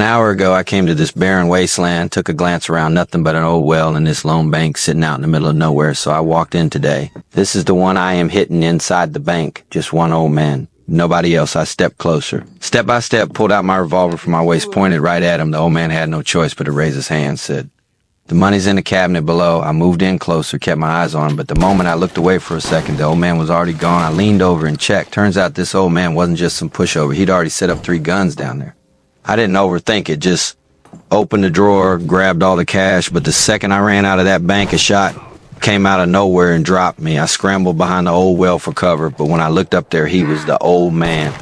hour ago, I came to this barren wasteland, took a glance around, nothing but an old well and this lone bank sitting out in the middle of nowhere, so I walked in today. This is the one I am hitting inside the bank, just one old man. Nobody else. I stepped closer. Step by step, pulled out my revolver from my waist, pointed right at him. The old man had no choice but to raise his hand, said, "The money's in the cabinet below." I moved in closer, kept my eyes on him, but the moment I looked away for a second, the old man was already gone. I leaned over and checked. Turns out this old man wasn't just some pushover. He'd already set up 3 guns down there. I didn't overthink it, just opened the drawer, grabbed all the cash, but the second I ran out of that bank, a shot came out of nowhere and dropped me. I scrambled behind the old well for cover, but when I looked up there, he was the old man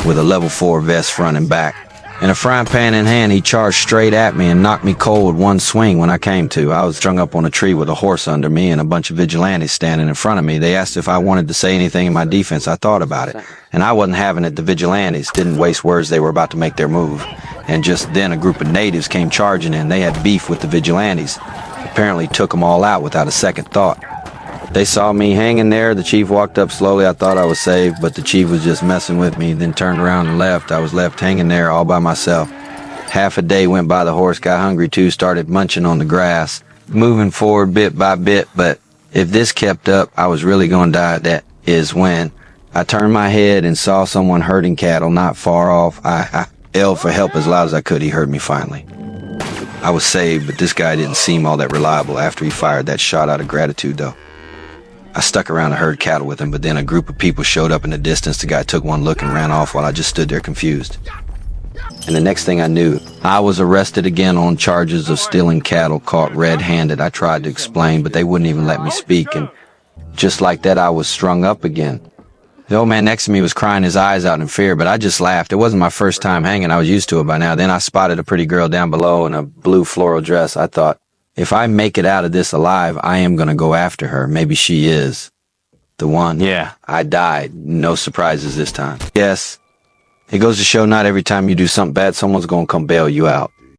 with a level 4 vest front and back. And a frying pan in hand, he charged straight at me and knocked me cold with one swing when I came to. I was strung up on a tree with a horse under me and a bunch of vigilantes standing in front of me. They asked if I wanted to say anything in my defense. I thought about it, and I wasn't having it. The vigilantes didn't waste words. They were about to make their move. And just then a group of natives came charging in. They had beef with the vigilantes. Apparently took them all out without a second thought. They saw me hanging there. The chief walked up slowly. I thought I was saved, but the chief was just messing with me, then turned around and left. I was left hanging there all by myself. Half a day went by. The horse got hungry too, started munching on the grass, moving forward bit by bit, but if this kept up, I was really going to die. That is when I turned my head and saw someone herding cattle not far off. I yelled for help as loud as I could. He heard me finally. I was saved, but this guy didn't seem all that reliable after he fired that shot out of gratitude, though. I stuck around to herd cattle with him, but then a group of people showed up in the distance. The guy took one look and ran off while I just stood there confused. And the next thing I knew, I was arrested again on charges of stealing cattle, caught red-handed. I tried to explain, but they wouldn't even let me speak, and just like that, I was strung up again. The old man next to me was crying his eyes out in fear, but I just laughed. It wasn't my first time hanging. I was used to it by now. Then I spotted a pretty girl down below in a blue floral dress. I thought, if I make it out of this alive, I am going to go after her. Maybe she is the one. Yeah, I died. No surprises this time. Yes, it goes to show not every time you do something bad, someone's going to come bail you out.